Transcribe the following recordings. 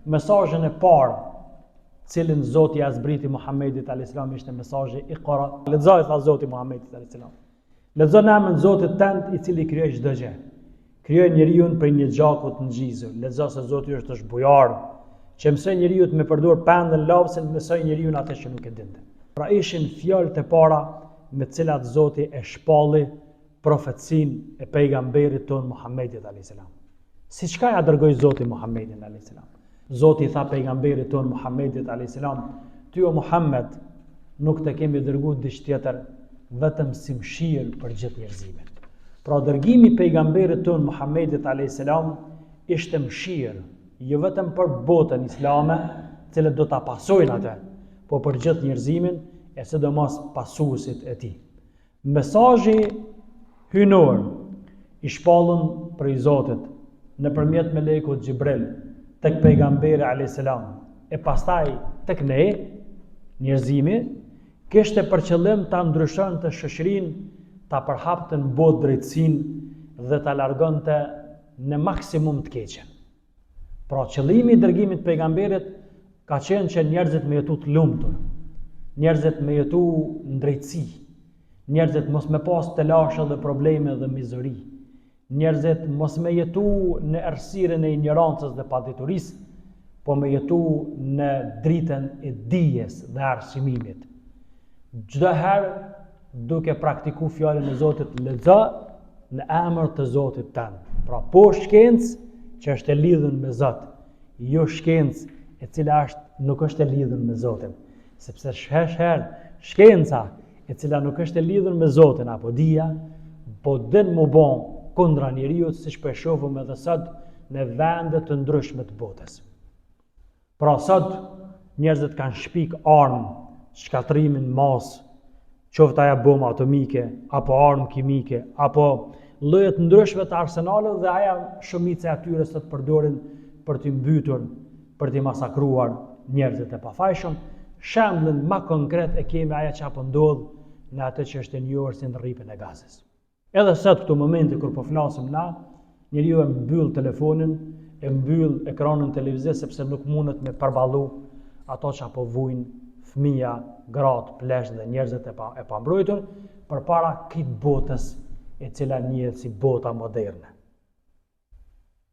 mesazhin e parë, cilin Zoti ia zbriti Muhamedit a.s. ishte mesazhi Iqra. Lexoj tha Zoti Muhamedit a.s. Lexo në emrin e Zotit tënd i cili krijoi çdo gjë. Krijoi njeriu prej një gjaku të ngjizur. Lexo se Zoti është bujar, që mësoi njeriu me përdor pendën lapsin, mësoi njeriu atë që nuk e dinte. Pra ishin fjalët e para me të cilat Zoti e shpalli profecinë e pejgamberit ton Muhamedit a.s. Si çka ja dërgoi Zoti Muhamedit a.s. Zoti i tha pejgamberit ton Muhamedit a.s. Ty o Muhammed nuk të kemi dërguar diç tjetër vetëm si mëshirë për gjithë njerëzimin. Pra dërgimi i pejgamberit ton Muhamedit a.s. ishte mëshirë, jo vetëm për botën islame, cilët do ta pasojnë atë, po për gjithë njerëzimin e sidomos pasuesit e tij. Mesazhi hynor i shpallën prej Zotit nëpërmjet melekut Xhibril tek pejgamberi a.s. e pastaj tek ne, njerëzimi, kishte për qëllim ta ndryshonte shoqërinë, ta përhapte në botë drejtësinë dhe ta largonte në maksimum të keqen. Pra qëllimi i dërgimit të pejgamberit ka qenë që njerëzit me jetu të lumtur, njerëzit me jetu në drejtësi, njerëzit mos me pas të lashë dhe probleme dhe mizori, njerëzit mos me jetu në errësirën e ignorancës dhe paditurisë, po me jetu në dritën e dijes dhe arsimimit. Çdo herë duke praktiku fjalën e Zotit, lexo në emër të Zotit tënd. Pra po shkencë që është e lidhur me Zot, jo shkencë e cila nuk është e lidhur me Zotin, sepse shkenca e cila nuk është e lidhur me Zotin apo dija, po den më bon kundra njeriu, siç po e shohim edhe sot në vende të ndryshme të botës. Pra sot njerëzit kanë shpik armë, shkatrimin mas, qoftë ajo bombë atomike, apo armë kimike, apo lloje të ndryshme të arsenalit dhe aja shumica e atyre sot përdorin për t'i mbytur, për t'i masakruar njerëzit e pafajshëm. Shembullin më konkret e kemi aja që apo ndodh në atë që është e njohur si rripën e Gazës. Edhe sot këto momente kur po flasim na, njeriu e mbyll telefonin, e mbyll ekranin televiziv sepse nuk mundet me përballu ato që apo vujnë fëmija, gratë, plesh dhe njerëzit e pambrojtur përpara këtij botës e cila njihet si bota moderne.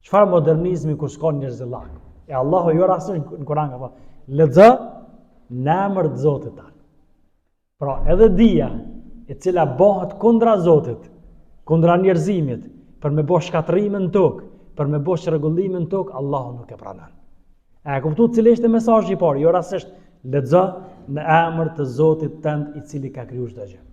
Çfarë modernizmi kur s'ka njerëzillak? E Allahu jo rastisht në Kur'an ka thënë, lexo në emër të Zotit tan. Pra edhe dija e cila bëhet kundra Zotit, kundra njerëzimit, për me bësh shkatrimin në tokë, për me bësh rregullimin në tokë, Allahu nuk e pranon. E kuptuat cili është mesazhi i parë? Jo rastisht lexo në emër të Zotit tënd i cili ka krijuar çdo gjë.